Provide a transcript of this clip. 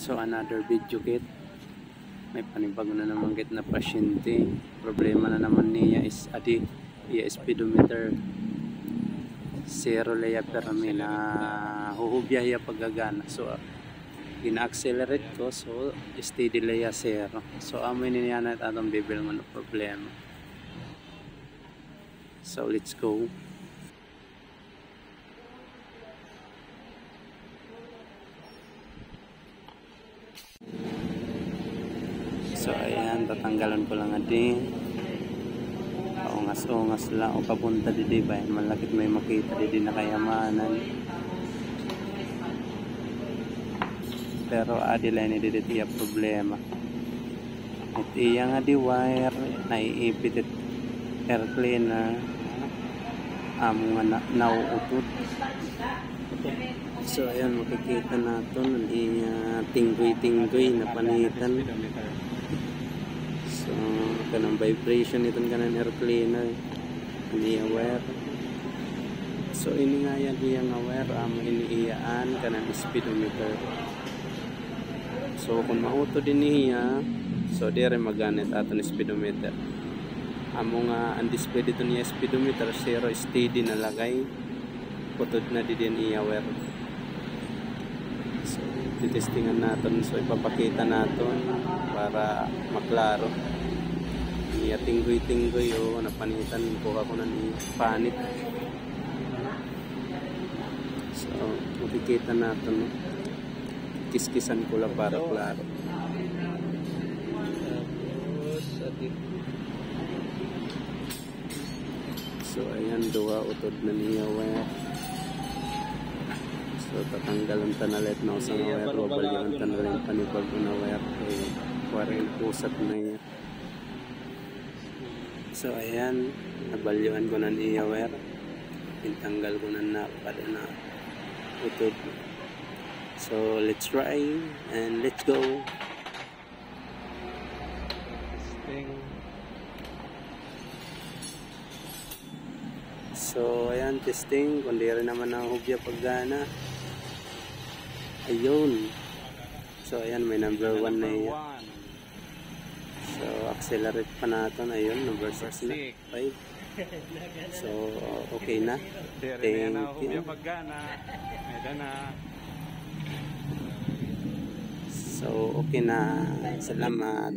So another video kit. May panibago na naman kit na pasyente. Problema na naman niya is iya speedometer. Zero laya permi na huhubya iya paggagana. So ina-accelerate ko, so steady laya zero. So amoy niya na atong bibil mo na problema. So let's go. So ayan, tatanggalan ko lang din. Paungas-ungas lang o papunta didi ba? Malakit may makita didi na kayamanan. Pero adila ni didi tiya problema. At iya nga di wire, naiipit air cleaner. Amo nga nauutod. So ayan, makikita natin iya tinggoy-tinggoy na panitan. So kanang vibration itong kanang air cleaner, hindi aware. So ini nga yan iyang aware, iniiyaan kanang speedometer. So kung mauto din niya, so dire maganit aton speedometer. Amo nga ang display dito niya speedometer zero steady na lagay, putod na din iya aware. So titestingan natin, so ipapakita natin para maklaro. Iya tinggoy-tinggoy o napanitan ko ako na ni panit. So makikita natin, kiskisan ko lang para klaro. So ayan, duwa utod na niya wire. So tatanggalan tanalit na sa wire, babalyan tanalit panibag na wire kay warin pusat na niya. So ayan, nabalyuan ko na niya wire, intanggal ko na pada na utod. So let's try and let's go. So ayan, testing kung di rin naman ang hubya paggana. Ayun. So ayan, may number 1 na yan. So accelerate pa natin. Ayun, number 6 na 5. So okay na. Thank you. So okay na. Salamat.